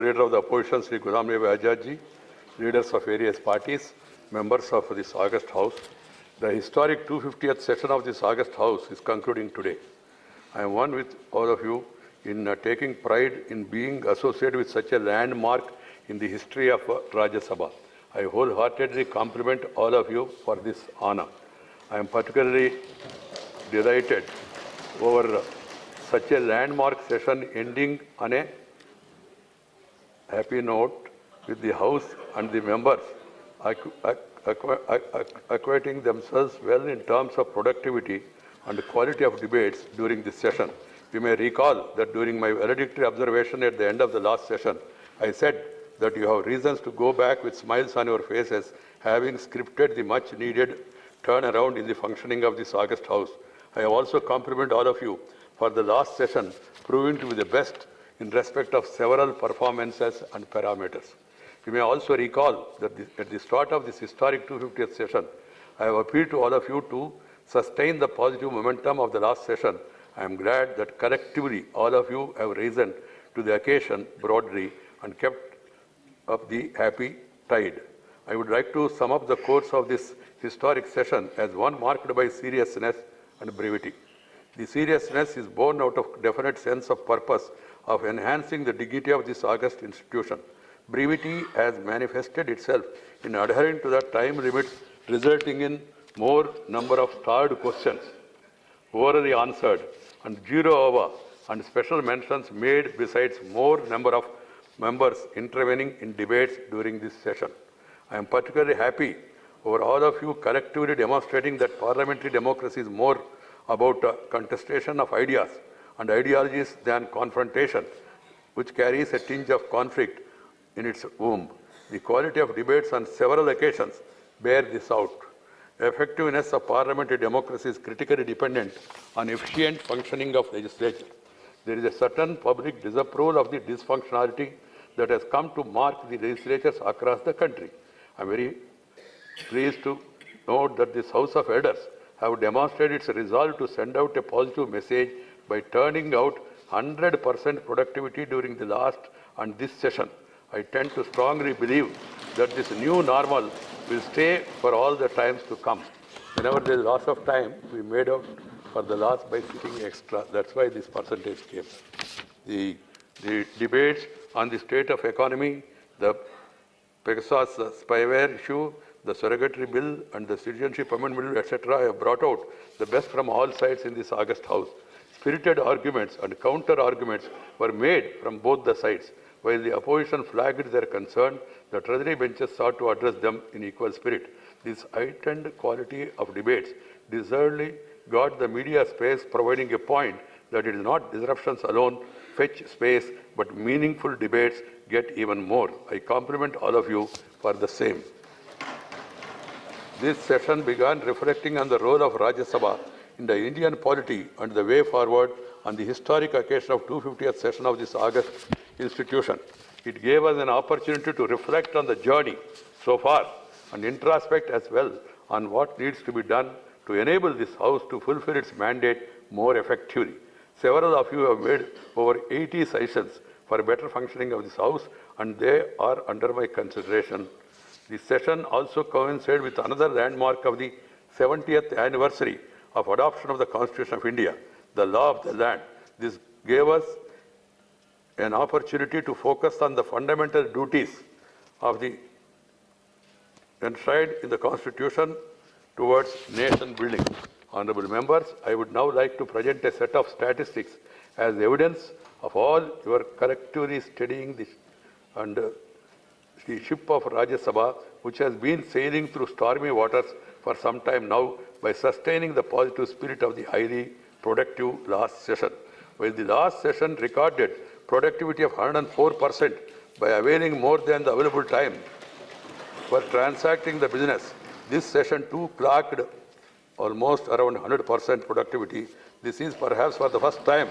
Leader of the Opposition, Sri Ghulam Nabi Azad ji, leaders of various parties, members of this August House. The historic 250th session of this August House is concluding today. I am one with all of you in taking pride in being associated with such a landmark in the history of Rajya Sabha. I wholeheartedly compliment all of you for this honor. I am particularly delighted over such a landmark session ending on a happy note with the House and the members equating themselves well in terms of productivity and quality of debates during this session. You may recall that during my valedictory observation at the end of the last session, I said that you have reasons to go back with smiles on your faces, having scripted the much needed turnaround in the functioning of this August House. I have also complimented all of you for the last session proving to be the best in respect of several performances and parameters. You may also recall that at the start of this historic 250th session, I have appealed to all of you to sustain the positive momentum of the last session. I am glad that collectively all of you have risen to the occasion broadly and kept up the happy tide. I would like to sum up the course of this historic session as one marked by seriousness and brevity. The seriousness is born out of definite sense of purpose of enhancing the dignity of this august institution. Brevity has manifested itself in adhering to the time limits, resulting in more number of starred questions orally answered and 0 hour and special mentions made, besides more number of members intervening in debates during this session. I am particularly happy over all of you collectively demonstrating that parliamentary democracy is more about contestation of ideas and ideologies than confrontation, which carries a tinge of conflict in its womb. The quality of debates on several occasions bear this out. The effectiveness of parliamentary democracy is critically dependent on efficient functioning of legislature. There is a certain public disapproval of the dysfunctionality that has come to mark the legislatures across the country. I am very pleased to note that this House of Elders have demonstrated its resolve to send out a positive message by turning out 100% productivity during the last and this session. I tend to strongly believe that this new normal will stay for all the times to come. Whenever there is loss of time, we made out for the loss by sitting extra. That's why this percentage came. The debates on the state of economy, the Pegasus spyware issue, the surrogatory bill and the citizenship amendment bill, etc., have brought out the best from all sides in this August House. Spirited arguments and counter-arguments were made from both the sides. While the opposition flagged their concern, the Treasury benches sought to address them in equal spirit. This heightened quality of debates deservedly got the media space, providing a point that it is not disruptions alone fetch space, but meaningful debates get even more. I compliment all of you for the same. This session began reflecting on the role of Rajya Sabha in the Indian polity and the way forward on the historic occasion of 250th session of this August institution. It gave us an opportunity to reflect on the journey so far and introspect as well on what needs to be done to enable this House to fulfill its mandate more effectively. Several of you have made over 80 suggestions for better functioning of this House, and they are under my consideration. This session also coincided with another landmark of the 70th anniversary of adoption of the Constitution of India, the law of the land. This gave us an opportunity to focus on the fundamental duties of the enshrined in the Constitution towards nation building. Honorable members, I would now like to present a set of statistics as evidence of all your collectively studying this and the ship of Rajya Sabha, which has been sailing through stormy waters for some time now by sustaining the positive spirit of the highly productive last session. While the last session recorded productivity of 104% by availing more than the available time for transacting the business, this session too clocked almost around 100% productivity. This is perhaps for the first time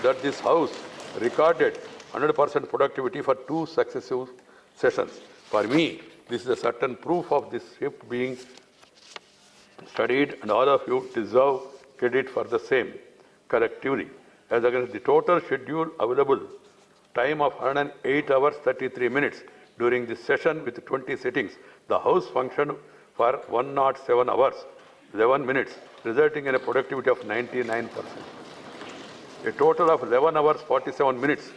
that this House recorded 100% productivity for 2 successive sessions. For me, this is a certain proof of this shift being studied, and all of you deserve credit for the same collectively. As against the total schedule available time of 108 hours 33 minutes. During this session with 20 sittings, the House functioned for 107 hours 11 minutes, resulting in a productivity of 99%. A total of 11 hours 47 minutes,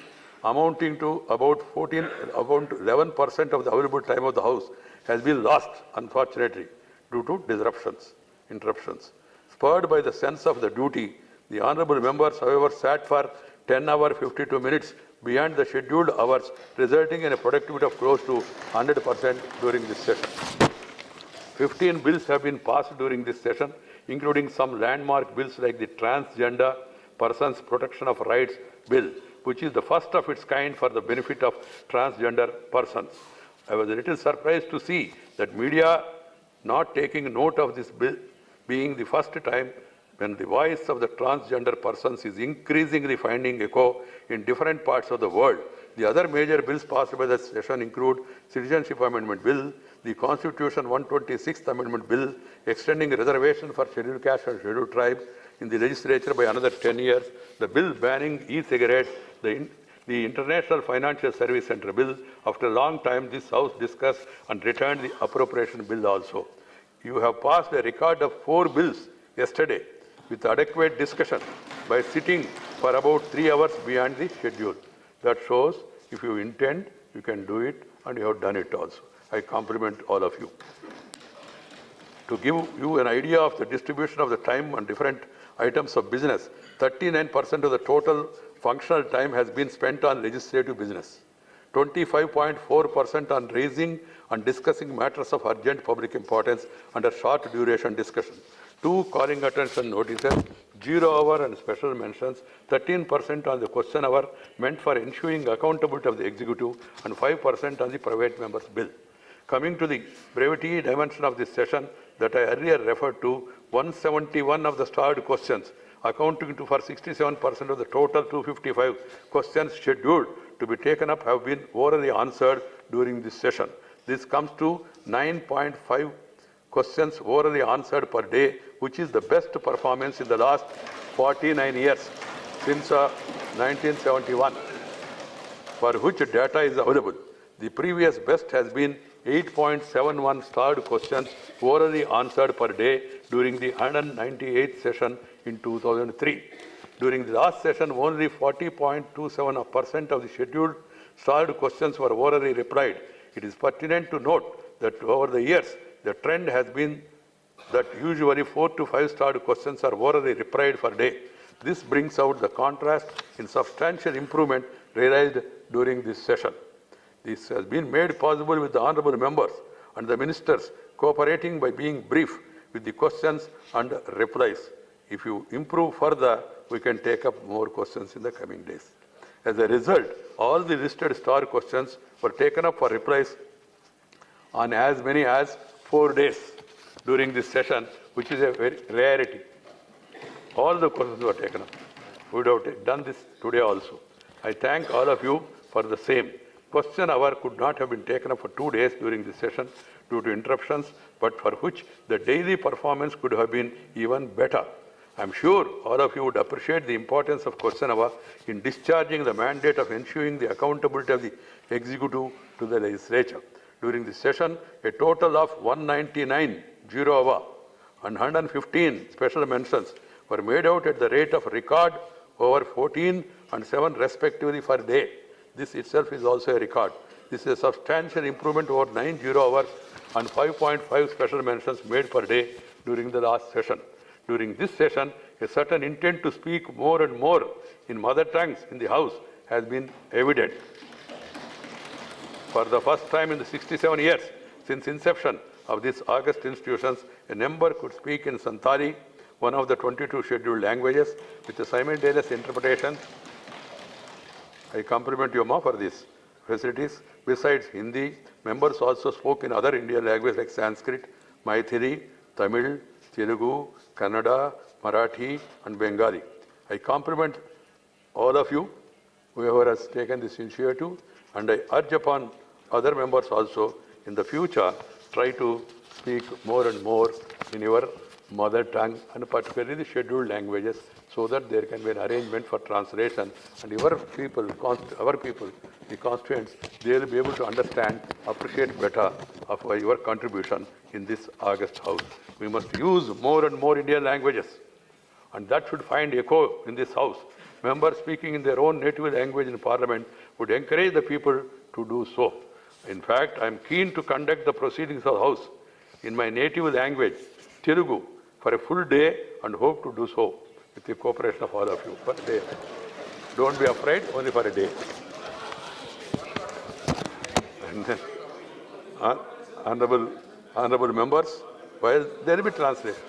amounting to about 11% of the available time of the House, has been lost, unfortunately, due to interruptions. Spurred by the sense of the duty, the honourable members, however, sat for 10 hours 52 minutes beyond the scheduled hours, resulting in a productivity of close to 100% during this session. 15 bills have been passed during this session, including some landmark bills like the Transgender Persons Protection of Rights Bill, which is the first of its kind for the benefit of transgender persons. I was a little surprised to see that media not taking note of this bill, being the first time when the voice of the transgender persons is increasingly finding echo in different parts of the world. The other major bills passed by the session include Citizenship Amendment Bill, the Constitution 126th Amendment Bill, extending reservation for scheduled caste and scheduled tribes in the legislature by another 10 years, the bill banning e-cigarettes, the International Financial Service Center Bill. After a long time, this House discussed and returned the appropriation bill also. You have passed a record of 4 bills yesterday with adequate discussion by sitting for about 3 hours beyond the schedule. That shows if you intend, you can do it, and you have done it also. I compliment all of you. To give you an idea of the distribution of the time on different items of business, 39% of the total functional time has been spent on legislative business, 25.4% on raising and discussing matters of urgent public importance under short duration discussion, 2 calling attention notices, 0 hour and special mentions, 13% on the question hour meant for ensuring accountability of the executive, and 5% on the private members' bill. Coming to the brevity dimension of this session that I earlier referred to, 171 of the starred questions, accounting to for 67% of the total 255 questions scheduled to be taken up, have been orally answered during this session. This comes to 9.5 questions orally answered per day, which is the best performance in the last 49 years since 1971, for which data is available. The previous best has been 8.71 starred questions orally answered per day during the 198th session in 2003. During the last session, only 40.27% of the scheduled starred questions were orally replied. It is pertinent to note that over the years, the trend has been that usually 4 to 5 starred questions are orally replied per day. This brings out the contrast in substantial improvement realized during this session. This has been made possible with the honourable members and the ministers cooperating by being brief with the questions and replies. If you improve further, we can take up more questions in the coming days. As a result, all the listed star questions were taken up for replies on as many as 4 days during this session, which is a very rarity. All the questions were taken up. We would have done this today also. I thank all of you for the same. Question hour could not have been taken up for 2 days during this session due to interruptions, but for which the daily performance could have been even better. I am sure all of you would appreciate the importance of question hour in discharging the mandate of ensuring the accountability of the executive to the legislature. During this session, a total of 199 0-hour and 115 special mentions were made out at the rate of record over 14 and 7 respectively per day. This itself is also a record. This is a substantial improvement over 9 0-hours and 5.5 special mentions made per day during the last session. During this session, a certain intent to speak more and more in mother tongues in the House has been evident. For the first time in the 67 years since inception of these august institutions, a member could speak in Santali, one of the 22 scheduled languages, with a simultaneous interpretation. I compliment you, Ma, for these facilities. Besides Hindi, members also spoke in other Indian languages like Sanskrit, Maithili, Tamil, Telugu, Kannada, Marathi, and Bengali. I compliment all of you, whoever has taken this initiative, and I urge upon other members also in the future, try to speak more and more in your mother tongue, and particularly the scheduled languages, so that there can be an arrangement for translation, and our people, the constituents, they will be able to understand, appreciate better of your contribution in this August House. We must use more and more Indian languages, and that should find echo in this House. Members speaking in their own native language in Parliament would encourage the people to do so. In fact, I am keen to conduct the proceedings of the House in my native language, Telugu, for a full day, and hope to do so with the cooperation of all of you for a day. Don't be afraid, only for a day. And then, honorable members, while there will be translation,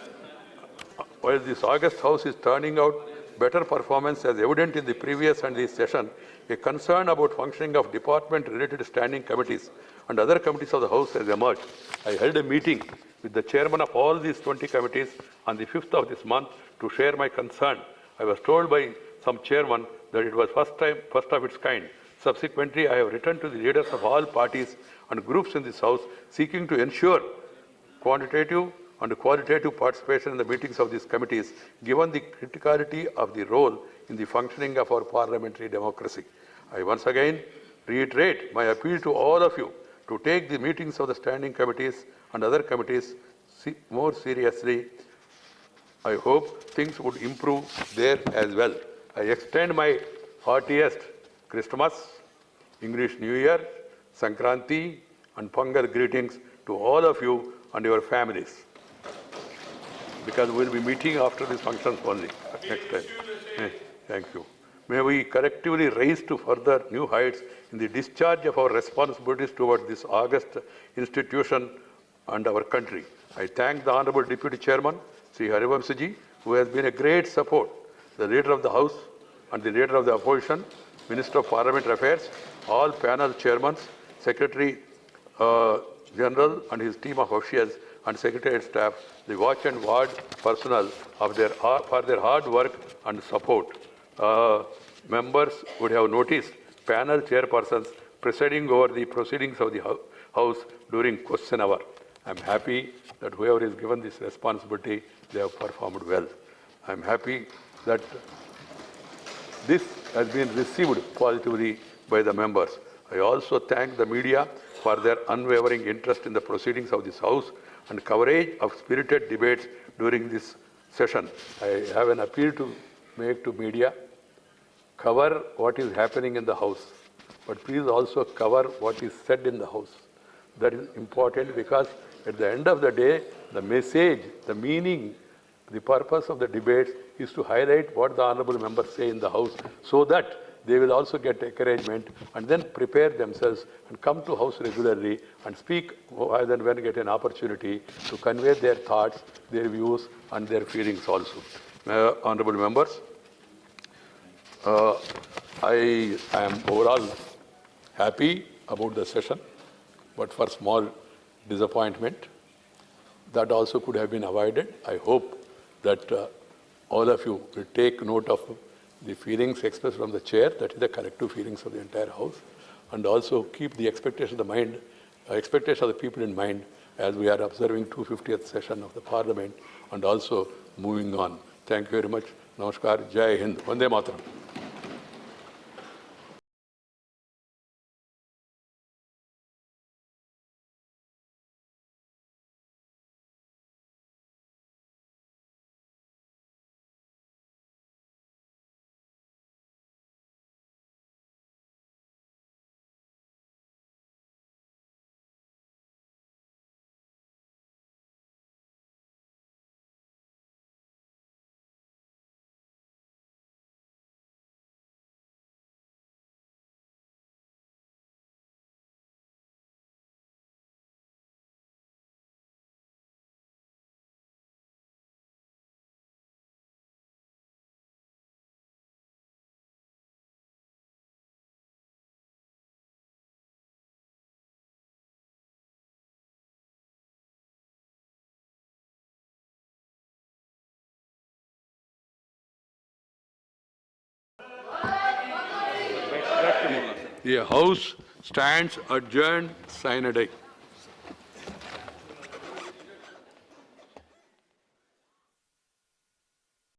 while this August House is turning out better performance as evident in the previous and this session, a concern about functioning of department-related standing committees and other committees of the House has emerged. I held a meeting with the chairman of all these 20 committees on the 5th of this month to share my concern. I was told by some chairman that it was first of its kind. Subsequently, I have written to the leaders of all parties and groups in this House seeking to ensure quantitative and qualitative participation in the meetings of these committees, given the criticality of the role in the functioning of our parliamentary democracy. I once again reiterate my appeal to all of you to take the meetings of the standing committees and other committees more seriously. I hope things would improve there as well. I extend my heartiest Christmas, English New Year, Sankranti, and Pongal greetings to all of you and your families, because we will be meeting after these functions only next time. Thank you. May we collectively rise to further new heights in the discharge of our responsibilities toward this august institution and our country. I thank the Honorable Deputy Chairman, Sri Harivamsaji, who has been a great support, the Leader of the House and the Leader of the Opposition, Minister of Parliamentary Affairs, all panel chairmen, Secretary General and his team of officials and Secretariat staff, the watch and ward personnel for their hard work and support. Members would have noticed panel chairpersons presiding over the proceedings of the House during question hour. I am happy that whoever is given this responsibility, they have performed well. I am happy that this has been received positively by the members. I also thank the media for their unwavering interest in the proceedings of this House and coverage of spirited debates during this session. I have an appeal to make to media: cover what is happening in the House, but please also cover what is said in the House. That is important, because at the end of the day, the message, the meaning, the purpose of the debates is to highlight what the honorable members say in the House, so that they will also get encouragement and then prepare themselves and come to House regularly and speak as and when get an opportunity to convey their thoughts, their views and their feelings also. Honorable members, I am overall happy about the session, but for small disappointment that also could have been avoided. I hope that all of you will take note of the feelings expressed from the chair, that is the collective feelings of the entire House, and also keep the expectation of the people in mind as we are observing 250th session of the Parliament and also moving on. Thank you very much. Namaskar. Jai Hind. Vande Mataram. The House stands adjourned sine die.